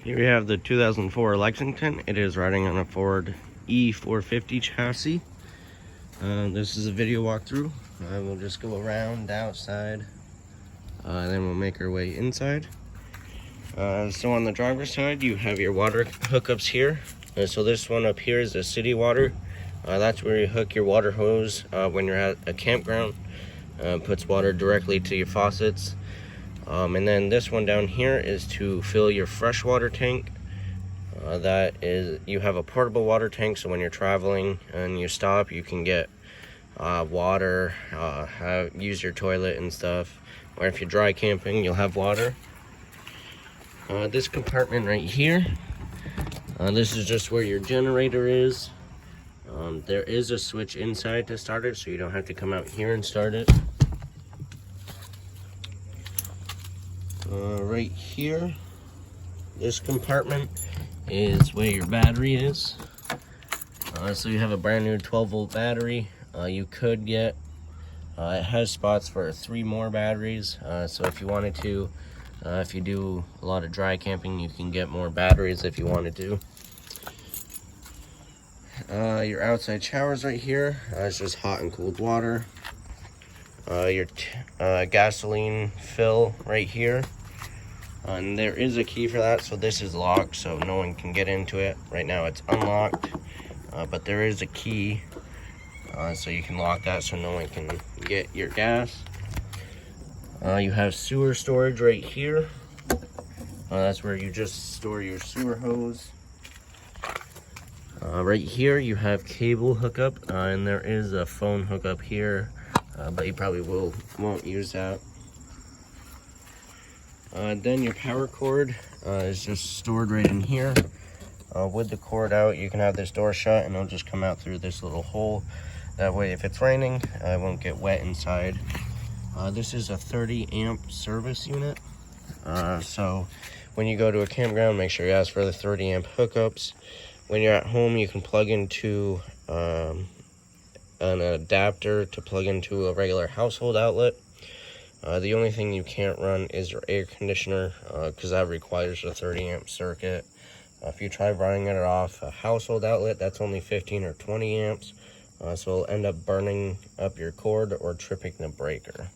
Here we have the 2004 Lexington. It is riding on a Ford E-450 chassis. This is a video walkthrough. We'll just go around the outside, then we'll make our way inside. So on the driver's side, you have your water hookups here. So this one up here is the city water. That's where you hook your water hose when you're at a campground. Puts water directly to your faucets. And then this one down here is to fill your freshwater tank. That is, you have a portable water tank, so when you're traveling and you stop, you can get water, use your toilet and stuff. Or if you're dry camping, you'll have water. This compartment right here, this is just where your generator is. There is a switch inside to start it, so you don't have to come out here and start it. Right here, this compartment is where your battery is. So you have a brand new 12-volt battery. You could get, it has spots for 3 more batteries. So if you wanted to, if you do a lot of dry camping, you can get more batteries if you wanted to. Your outside showers right here. It's just hot and cold water. Your gasoline fill right here. And there is a key for that, so this is locked, so no one can get into it. Right now it's unlocked, but there is a key, so you can lock that so no one can get your gas. You have sewer storage right here. That's where you just store your sewer hose. Right here you have cable hookup, and there is a phone hookup here, but you probably won't use that. Then your power cord is just stored right in here. With the cord out, you can have this door shut and it'll just come out through this little hole. That way if it's raining, it won't get wet inside. This is a 30 amp service unit. So when you go to a campground, make sure you ask for the 30 amp hookups. When you're at home, you can plug into an adapter to plug into a regular household outlet. The only thing you can't run is your air conditioner, because that requires a 30 amp circuit. If you try running it off a household outlet, that's only 15 or 20 amps, so it'll end up burning up your cord or tripping the breaker.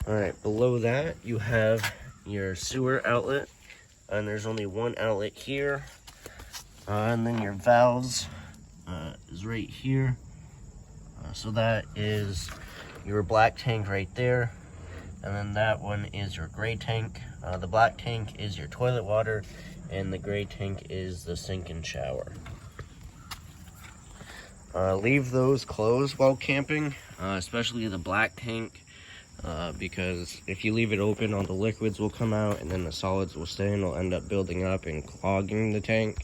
Alright, below that you have your sewer outlet, and there's only one outlet here. And then your valves is right here. So that is your black tank right there, and then that one is your gray tank. The black tank is your toilet water, and the gray tank is the sink and shower. Leave those closed while camping, especially the black tank, because if you leave it open, all the liquids will come out and then the solids will stay and will end up building up and clogging the tank.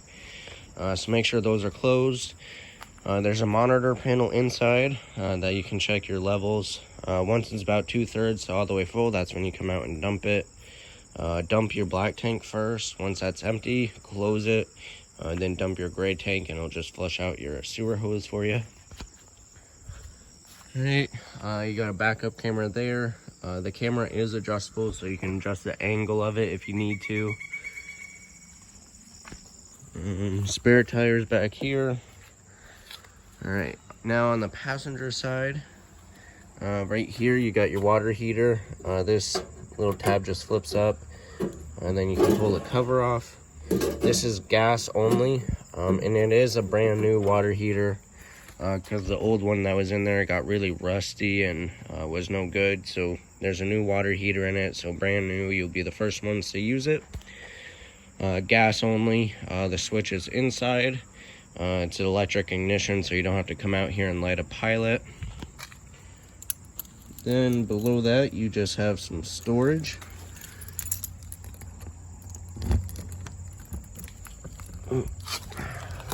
So make sure those are closed. There's a monitor panel inside that you can check your levels. Once it's about 2/3 all the way full, that's when you come out and dump it. Dump your black tank first. Once that's empty, close it. Then dump your gray tank and it'll just flush out your sewer hose for you. Alright, you got a backup camera there. The camera is adjustable, so you can adjust the angle of it if you need to. Spare tires back here. Alright, now on the passenger side, right here you got your water heater. This little tab just flips up, and then you can pull the cover off. This is gas only, and it is a brand new water heater, because the old one that was in there got really rusty and was no good. So there's a new water heater in it, so brand new. You'll be the first ones to use it. Gas only. The switch is inside. It's an electric ignition, so you don't have to come out here and light a pilot. Then below that, you just have some storage.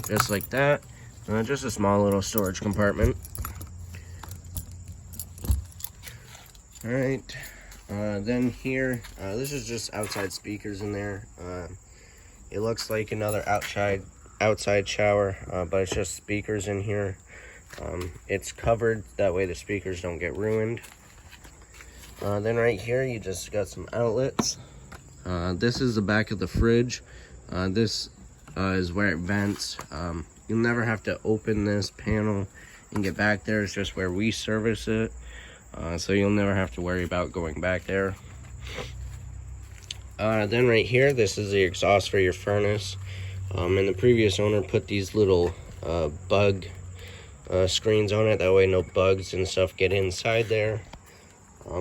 Just like that. Just a small little storage compartment. Alright. Then here, this is just outside speakers in there. It looks like another outside shower, but it's just speakers in here. It's covered, that way the speakers don't get ruined. Then right here you just got some outlets. This is the back of the fridge. This is where it vents. You'll never have to open this panel and get back there. It's just where we service it. So you'll never have to worry about going back there. Then right here, this is the exhaust for your furnace. And the previous owner put these little bug screens on it. That way no bugs and stuff get inside there.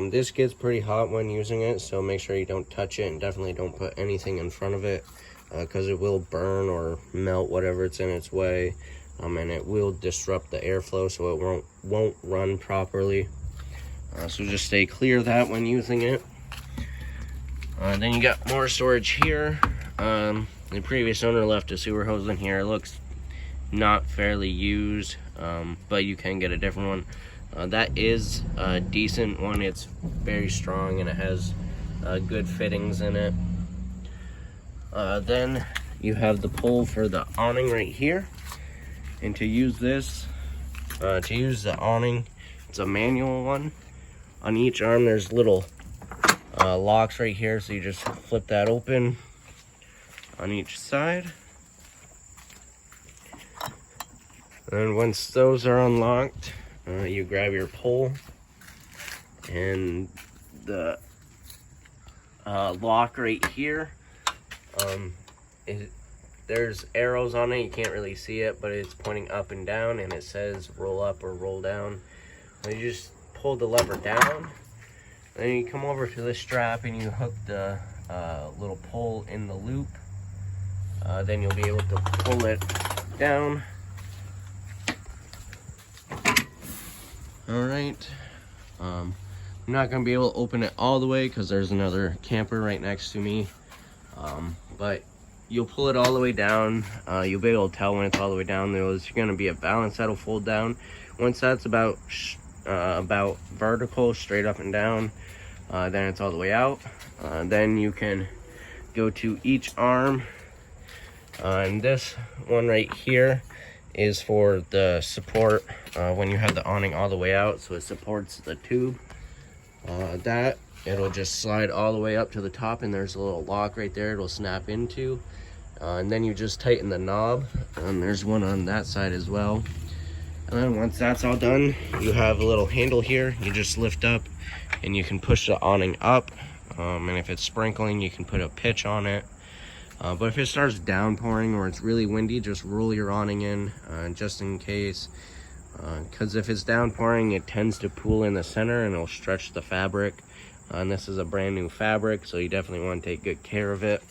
This gets pretty hot when using it, so make sure you don't touch it, and definitely don't put anything in front of it, because it will burn or melt whatever it's in its way, and it will disrupt the airflow, so it won't run properly. So just stay clear of that when using it. Then you got more storage here. The previous owner left a sewer hose in here. It looks not fairly used, but you can get a different one. That is a decent one. It's very strong and it has good fittings in it. Then you have the pole for the awning right here. And to use this, to use the awning, it's a manual one. On each arm there's little locks right here, so you just flip that open on each side. And once those are unlocked, you grab your pole and the lock right here. There's arrows on it. You can't really see it, but it's pointing up and down, and it says roll up or roll down. And you just pull the lever down, then you come over to the strap and you hook the little pole in the loop. Then you'll be able to pull it down. Alright, I'm not going to be able to open it all the way because there's another camper right next to me, but you'll pull it all the way down. You'll be able to tell when it's all the way down. There's going to be a balance that'll fold down. Once that's about vertical, straight up and down, then it's all the way out. Then you can go to each arm, and this one right here is for the support when you have the awning all the way out, so it supports the tube. It'll just slide all the way up to the top, and there's a little lock right there it'll snap into, and then you just tighten the knob, and there's one on that side as well. And then once that's all done, you have a little handle here. You just lift up and you can push the awning up, and if it's sprinkling you can put a pitch on it. But if it starts downpouring or it's really windy, just roll your awning in, just in case. Because if it's downpouring, it tends to pool in the center and it'll stretch the fabric. And this is a brand new fabric, so you definitely want to take good care of it.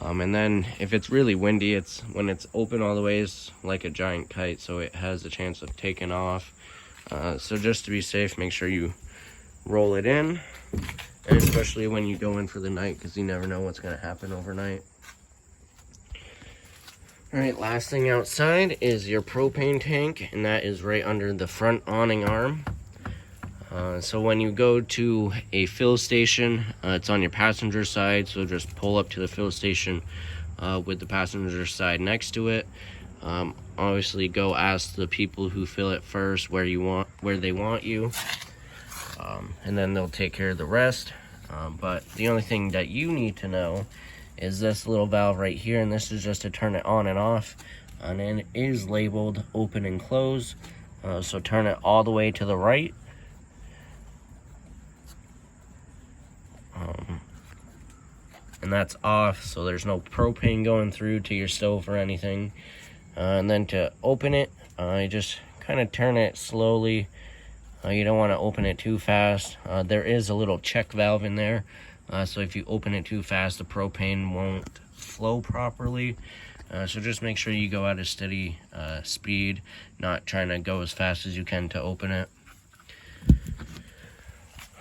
And then if it's really windy, when it's open all the way, it's like a giant kite, so it has a chance of taking off. So just to be safe, make sure you roll it in. And especially when you go in for the night, because you never know what's going to happen overnight. Alright, last thing outside is your propane tank, and that is right under the front awning arm. So when you go to a fill station, it's on your passenger side, so just pull up to the fill station with the passenger side next to it. Obviously go ask the people who fill it first where they want you. And then they'll take care of the rest. But the only thing that you need to know is this little valve right here, and this is just to turn it on and off, and it is labeled open and close. So turn it all the way to the right, and that's off, so there's no propane going through to your stove or anything. And then to open it, you just kind of turn it slowly. You don't want to open it too fast. There is a little check valve in there, so if you open it too fast, the propane won't flow properly. So just make sure you go at a steady speed, not trying to go as fast as you can to open it.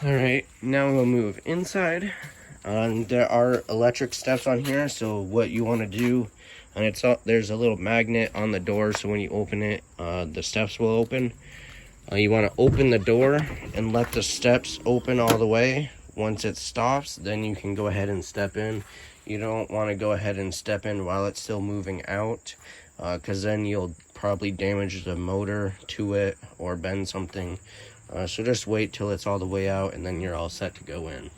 Alright, now we'll move inside. There are electric steps on here, so what you want to do, and there's a little magnet on the door, so when you open it, the steps will open. You want to open the door and let the steps open all the way. Once it stops, then you can go ahead and step in. You don't want to go ahead and step in while it's still moving out, because then you'll probably damage the motor to it or bend something. So just wait till it's all the way out, and then you're all set to go in.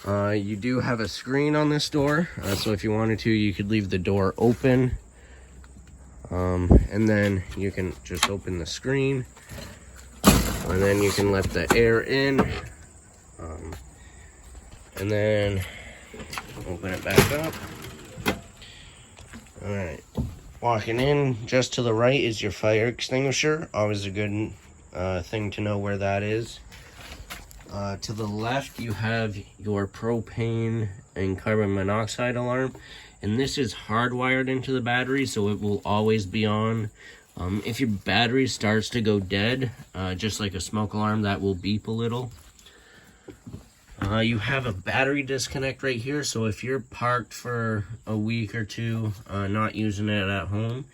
You do have a screen on this door, so if you wanted to, you could leave the door open, and then you can just open the screen, and then you can let the air in, and then open it back up. All right, walking in, just to the right is your fire extinguisher. Always a good thing to know where that is. To the left, you have your propane and carbon monoxide alarm, and this is hardwired into the battery, so it will always be on. If your battery starts to go dead, just like a smoke alarm, that will beep a little. You have a battery disconnect right here, so if you're parked for a week or two, not using it at home,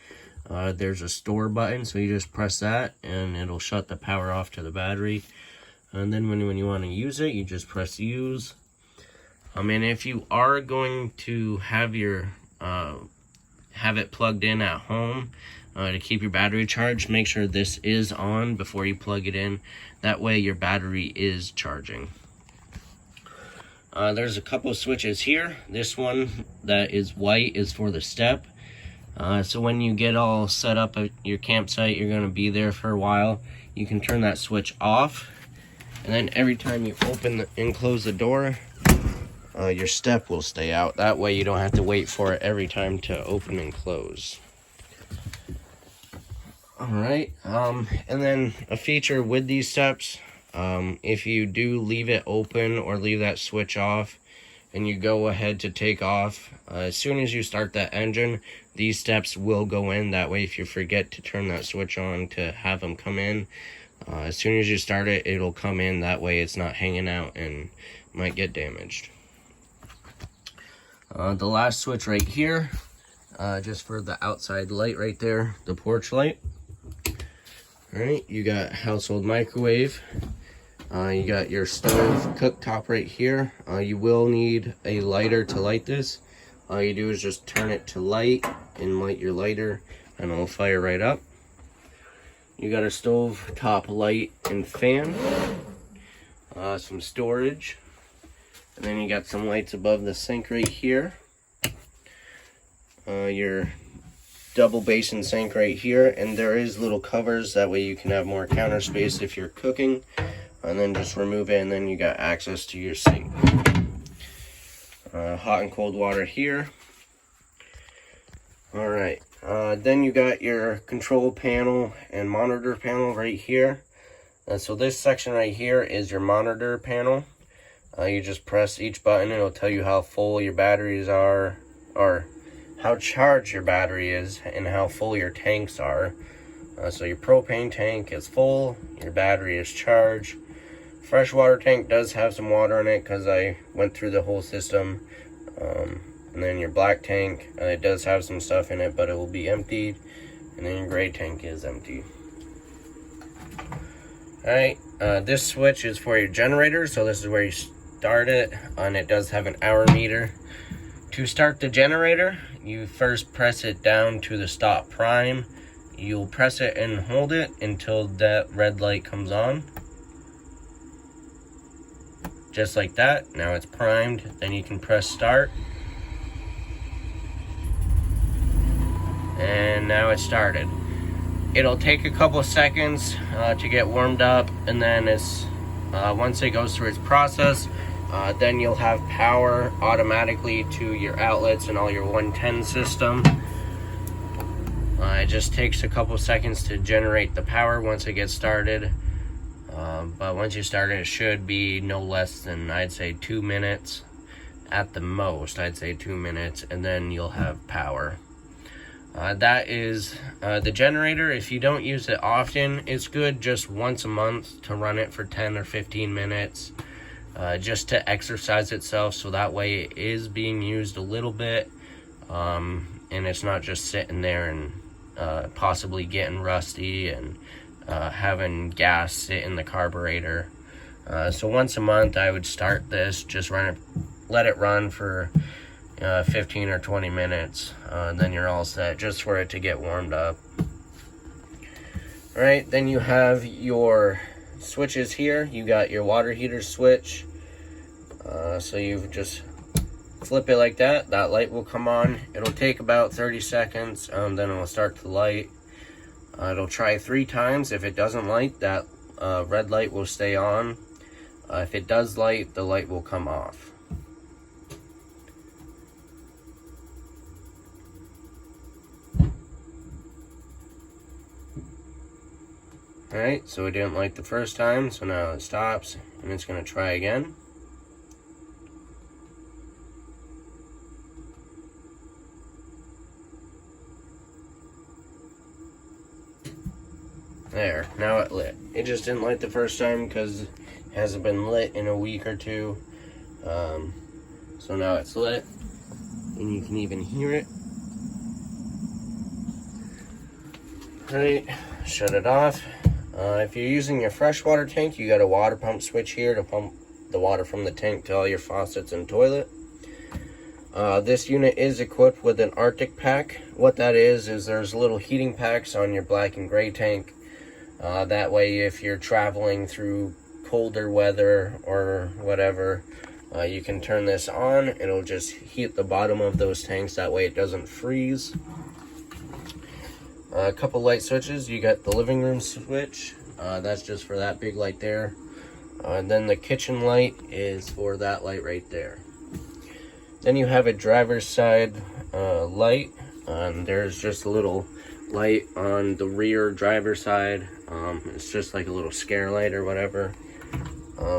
there's a store button, so you just press that, and it'll shut the power off to the battery. And then when you want to use it, you just press use. And if you are going to have your have it plugged in at home to keep your battery charged, make sure this is on before you plug it in. That way your battery is charging. There's a couple switches here. This one that is white is for the step. So when you get all set up at your campsite, you're going to be there for a while, you can turn that switch off. And then every time you open and close the door, your step will stay out. That way you don't have to wait for it every time to open and close. Alright, and then a feature with these steps, if you do leave it open or leave that switch off and you go ahead to take off, as soon as you start that engine, these steps will go in. That way if you forget to turn that switch on to have them come in, as soon as you start it, it'll come in. That way it's not hanging out and might get damaged. The last switch right here, just for the outside light right there, the porch light. Alright, you got household microwave. You got your stove cooktop right here. You will need a lighter to light this. All you do is just turn it to light and light your lighter, and it'll fire right up. You got a stove top light and fan, some storage, and then you got some lights above the sink right here. Your double basin sink right here, and there is little covers, that way you can have more counter space if you're cooking, and then just remove it, and then you got access to your sink. Hot and cold water here. All right. Then you got your control panel and monitor panel right here. So this section right here is your monitor panel. You just press each button, it'll tell you how full your batteries are, or how charged your battery is, and how full your tanks are. So your propane tank is full, your battery is charged. Freshwater tank does have some water in it because I went through the whole system. And then your black tank, it does have some stuff in it, but it will be emptied. And then your gray tank is empty. Alright, this switch is for your generator, so this is where you start it, and it does have an hour meter. To start the generator, you first press it down to the stop prime. You'll press it and hold it until that red light comes on. Just like that. Now it's primed. Then you can press start. And now it's started. It'll take a couple of seconds to get warmed up, and then it's once it goes through its process, then you'll have power automatically to your outlets and all your 110 system. It just takes a couple seconds to generate the power once it gets started. But once you start it, it should be no less than, I'd say, 2 minutes. At the most, I'd say 2 minutes, and then you'll have power. That is the generator. If you don't use it often, it's good just once a month to run it for 10 or 15 minutes. Just to exercise itself, so that way it is being used a little bit, and it's not just sitting there and possibly getting rusty and having gas sit in the carburetor. So once a month I would start this, just let it run for 15 or 20 minutes, then you're all set, just for it to get warmed up. All right, then you have your switches here. You got your water heater switch, So you just flip it like that. That light will come on. It'll take about 30 seconds, then it'll start to light. It'll try 3 times. If it doesn't light, that red light will stay on. If it does light, the light will come off. Alright, so it didn't light the first time, so now it stops, and it's going to try again. There, now it lit. It just didn't light the first time because it hasn't been lit in a week or two. So now it's lit, and you can even hear it. Alright, shut it off. If you're using your freshwater tank, you got a water pump switch here to pump the water from the tank to all your faucets and toilet. This unit is equipped with an Arctic pack. What that is there's little heating packs on your black and gray tank. That way, if you're traveling through colder weather or whatever, you can turn this on. It'll just heat the bottom of those tanks. That way it doesn't freeze. A couple light switches. You got the living room switch. That's just for that big light there. And then the kitchen light is for that light right there. Then you have a driver's side light. There's just a little light on the rear driver's side. It's just like a little scare light or whatever.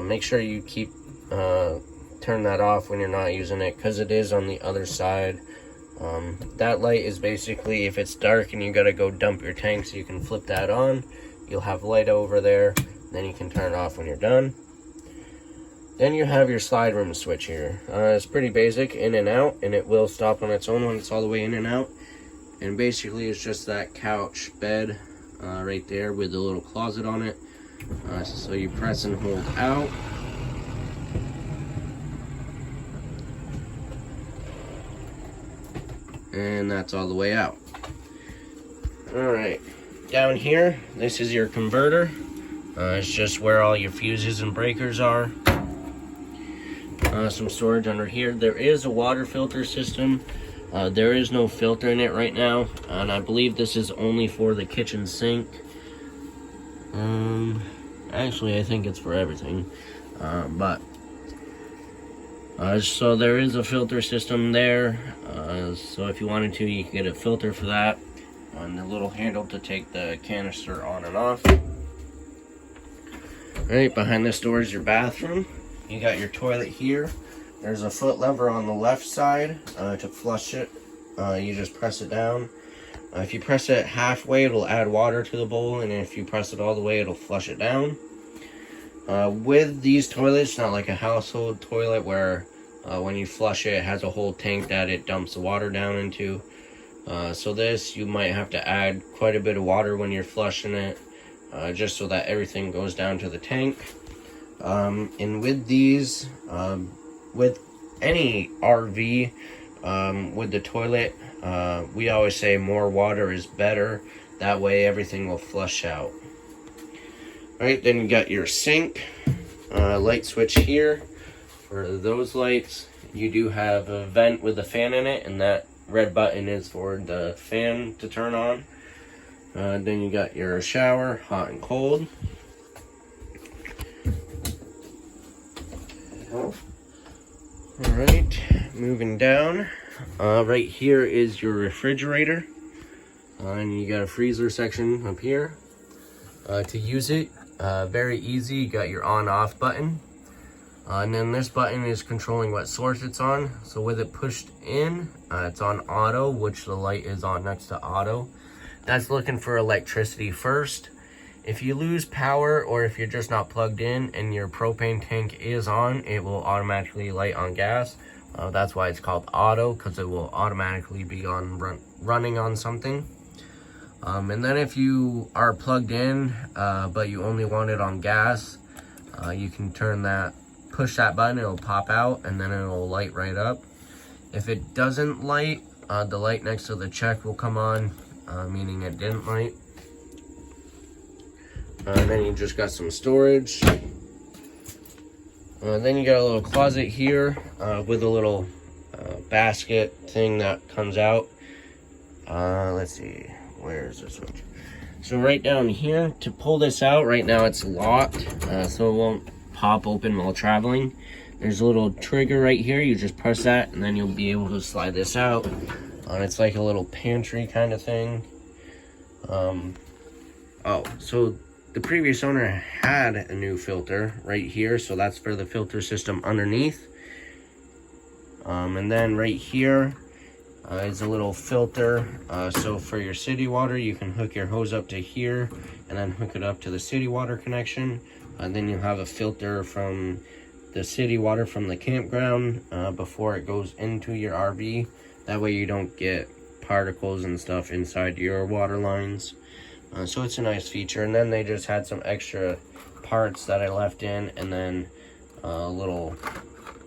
Make sure you turn that off when you're not using it, because it is on the other side. That light is basically if it's dark and you gotta go dump your tank, so you can flip that on. You'll have light over there, then you can turn it off when you're done. Then you have your slide room switch here. It's pretty basic, in and out, and it will stop on its own when it's all the way in and out. And basically it's just that couch bed right there with the little closet on it. So you press and hold out. And that's all the way out. Alright, down here, this is your converter. It's just where all your fuses and breakers are. Some storage under here. There is a water filter system. There is no filter in it right now, and I believe this is only for the kitchen sink. Actually, I think it's for everything. So there is a filter system there. So if you wanted to, you can get a filter for that. And the little handle to take the canister on and off. Right behind this door is your bathroom. You got your toilet here. There's a foot lever on the left side to flush it. You just press it down. If you press it halfway, it'll add water to the bowl, and if you press it all the way, it'll flush it down. With these toilets, not like a household toilet where when you flush it, it has a whole tank that it dumps the water down into. So this, you might have to add quite a bit of water when you're flushing it, just so that everything goes down to the tank. And with these, with any RV, with the toilet, we always say more water is better. That way everything will flush out. Alright, then you got your sink, light switch here. For those lights, you do have a vent with a fan in it, and that red button is for the fan to turn on. Then you got your shower, hot and cold. Alright, moving down. Right here is your refrigerator. And you got a freezer section up here. To use it, very easy. You got your on-off button. And then this button is controlling what source it's on. So with it pushed in, it's on auto, which the light is on next to auto. That's looking for electricity first. If you lose power, or if you're just not plugged in and your propane tank is on, it will automatically light on gas. That's why it's called auto, because it will automatically be on running on something. And then if you are plugged in, but you only want it on gas, you can push that button, it'll pop out, and then it'll light right up. If it doesn't light, the light next to the check will come on, meaning it didn't light. Then you just got some storage. Then you got a little closet here with a little basket thing that comes out. Let's see, where is this switch? So right down here, to pull this out, right now it's locked, so it won't pop open while traveling. There's a little trigger right here, you just press that and then you'll be able to slide this out. It's like a little pantry kind of thing. Oh, so the previous owner had a new filter right here, so that's for the filter system underneath. And then right here is a little filter. So for your city water, you can hook your hose up to here and then hook it up to the city water connection. Then you'll have a filter from the city water from the campground before it goes into your RV. That way you don't get particles and stuff inside your water lines. So it's a nice feature. And then they just had some extra parts that I left in, and then a little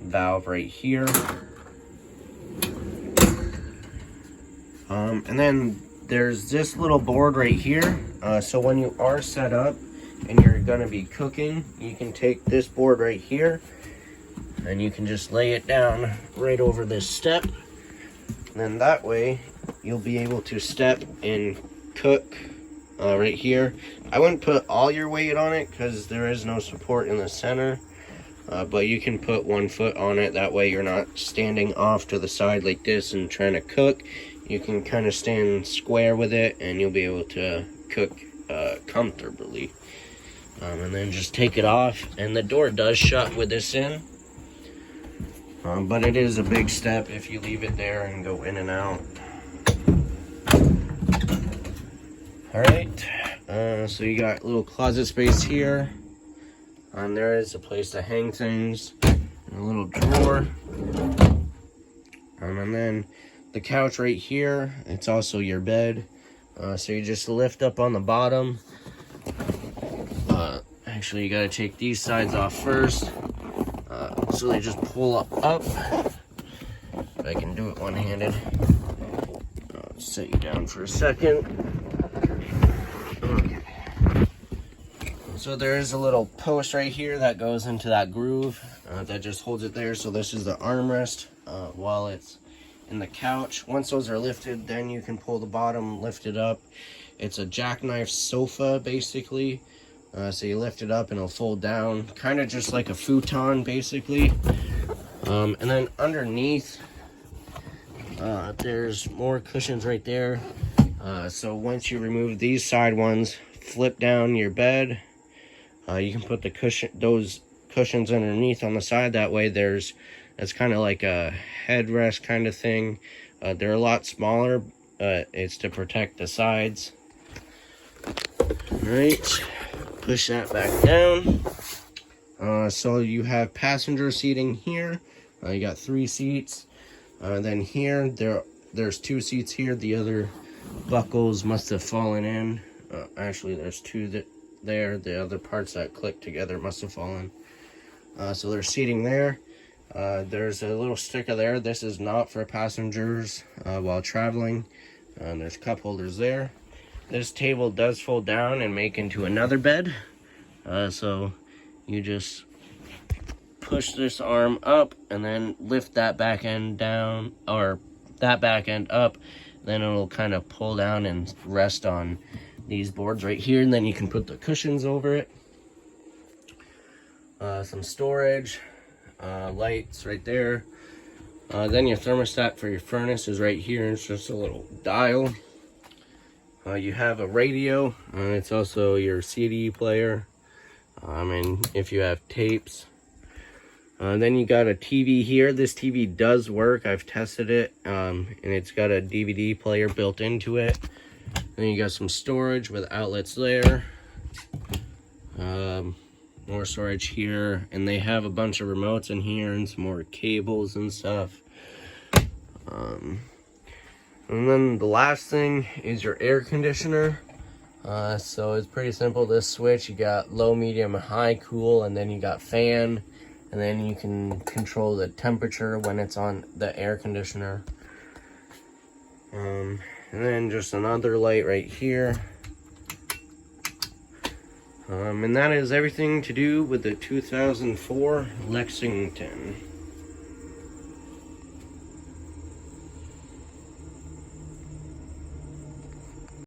valve right here. And then there's this little board right here. So when you are set up and you're gonna be cooking, you can take this board right here and you can just lay it down right over this step. And then that way you'll be able to step and cook right here. I wouldn't put all your weight on it because there is no support in the center. But you can put 1 foot on it. That way you're not standing off to the side like this and trying to cook. You can kind of stand square with it and you'll be able to cook comfortably. And then just take it off. And the door does shut with this in. But it is a big step if you leave it there and go in and out. Alright, so you got a little closet space here. And there is a place to hang things. And a little drawer. And then the couch right here, it's also your bed. So you just lift up on the bottom. Actually, you gotta take these sides off first. So they just pull up. If I can do it one-handed. I'll set you down for a second. Okay. So there is a little post right here that goes into that groove that just holds it there. So this is the armrest while it's in the couch. Once those are lifted, then you can pull the bottom, lift it up. It's a jackknife sofa basically. So you lift it up and it'll fold down, kind of just like a futon basically. And then underneath, there's more cushions right there. So once you remove these side ones, flip down your bed. You can put those cushions underneath on the side. That way it's kind of like a headrest kind of thing. They're a lot smaller. It's to protect the sides. All right. Push that back down. So you have passenger seating here. You got 3 seats. Then here, there's 2 seats here. The other buckles must have fallen in. Actually, there's 2 there. The other parts that click together must have fallen. So there's seating there. There's a little sticker there. This is not for passengers while traveling. There's cup holders there. This table does fold down and make into another bed. So you just push this arm up and then lift that back end down, or that back end up. Then it'll kind of pull down and rest on these boards right here. And then you can put the cushions over it. Some storage, lights right there. Then your thermostat for your furnace is right here. It's just a little dial. You have a radio. It's also your CD player. And if you have tapes. Then you got a TV here. This TV does work. I've tested it. And it's got a DVD player built into it. Then you got some storage with outlets there. More storage here. And they have a bunch of remotes in here and some more cables and stuff. And then the last thing is your air conditioner. So it's pretty simple. This switch, you got low, medium, high, cool, and then you got fan. And then you can control the temperature when it's on the air conditioner. And then just another light right here. And that is everything to do with the 2004 Lexington.